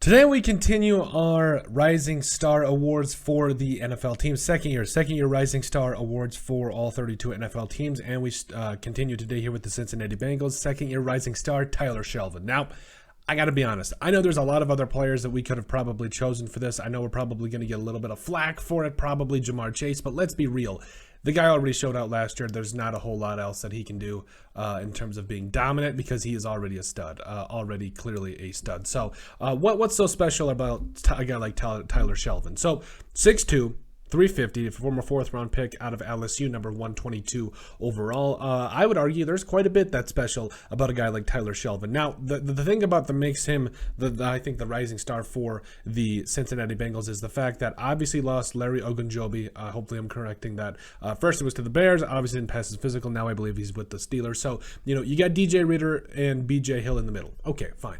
Today we continue our Rising Star Awards for the NFL teams. Second year Rising Star Awards for all 32 NFL teams, and we continue today here with the Cincinnati Bengals. Second year Rising Star, Tyler Shelvin. Now, I got to be honest. I know there's a lot of other players that we could have probably chosen for this. I know we're probably going to get a little bit of flack for it, probably Ja'Marr Chase, but let's be real. The guy already showed out last year. There's not a whole lot else that he can do in terms of being dominant because he is already a stud, already clearly a stud. So what's so special about a guy like Tyler Shelvin? So 6'2", 350, former fourth-round pick out of LSU, number 122 overall. I would argue there's quite a bit that's special about a guy like Tyler Shelvin. Now, the thing about that makes him, I think, the rising star for the Cincinnati Bengals is the fact that obviously lost Larry Ogunjobi. Hopefully I'm correcting that. First it was to the Bears. Obviously didn't pass his physical. Now I believe he's with the Steelers. So, you got DJ Reader and BJ Hill in the middle. Okay, fine.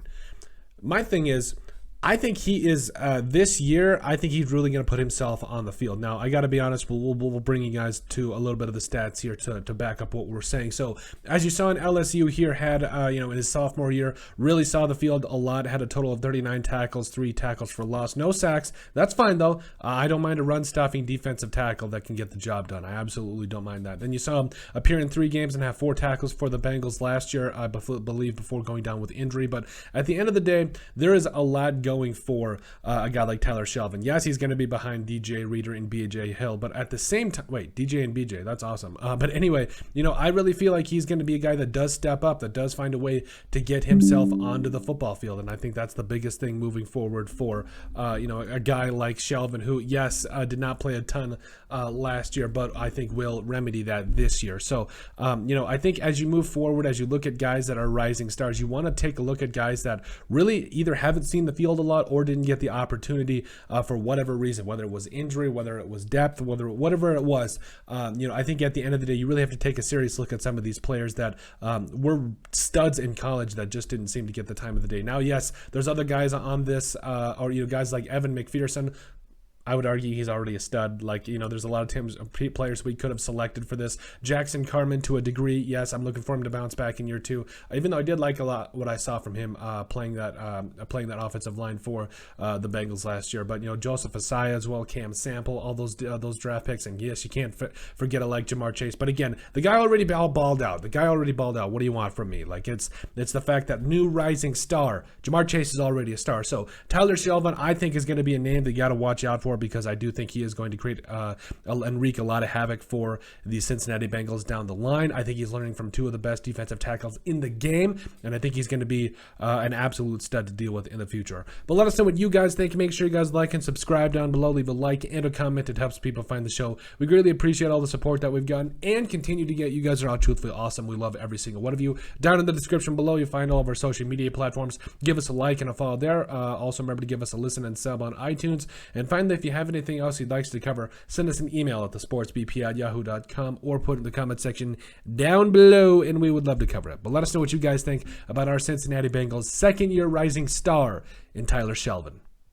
My thing is, I think he is, this year, I think he's really going to put himself on the field. Now, I got to be honest, we'll bring you guys to a little bit of the stats here to back up what we're saying. So, as you saw in LSU here, had, in his sophomore year, really saw the field a lot, had a total of 39 tackles, 3 tackles for loss, no sacks. That's fine, though. I don't mind a run-stuffing defensive tackle that can get the job done. I absolutely don't mind that. Then you saw him appear in 3 games and have 4 tackles for the Bengals last year, I believe, before going down with injury. But at the end of the day, there is a lot going for a guy like Tyler Shelvin. Yes, he's going to be behind DJ Reader and BJ Hill, but at the same time, wait, DJ and BJ, that's awesome. But anyway, I really feel like he's going to be a guy that does step up, that does find a way to get himself onto the football field, and I think that's the biggest thing moving forward for, a guy like Shelvin, who, yes, did not play a ton last year, but I think will remedy that this year. So, I think as you move forward, as you look at guys that are rising stars, you want to take a look at guys that really either haven't seen the field a lot or didn't get the opportunity for whatever reason, whether it was injury, whether it was depth, whatever it was. I think at the end of the day, you really have to take a serious look at some of these players that were studs in college that just didn't seem to get the time of the day. Now, yes, there's other guys on this, or guys like Evan McPherson. I would argue he's already a stud. There's a lot of teams, players we could have selected for this. Jackson Carman, to a degree, yes, I'm looking for him to bounce back in year 2. Even though I did like a lot what I saw from him playing that offensive line for the Bengals last year. But Joseph Asai as well, Cam Sample, all those draft picks, and yes, you can't forget a like Ja'Marr Chase. But again, the guy already balled out. What do you want from me? It's the fact that new rising star, Ja'Marr Chase is already a star. So Tyler Shelvin, I think, is going to be a name that you got to watch out for, because I do think he is going to create and wreak a lot of havoc for the Cincinnati Bengals down the line. I think he's learning from 2 of the best defensive tackles in the game, and I think he's going to be an absolute stud to deal with in the future. But let us know what you guys think. Make sure you guys like and subscribe down below. Leave a like and a comment. It helps people find the show. We greatly appreciate all the support that we've gotten and continue to get. You guys are all truthfully awesome. We love every single one of you. Down in the description below, you'll find all of our social media platforms. Give us a like and a follow there. Also, remember to give us a listen and sub on iTunes. And finally, if you have anything else you'd like us to cover, send us an email at thesportsbp@yahoo.com or put it in the comment section down below, and we would love to cover it. But let us know what you guys think about our Cincinnati Bengals second-year rising star in Tyler Shelvin.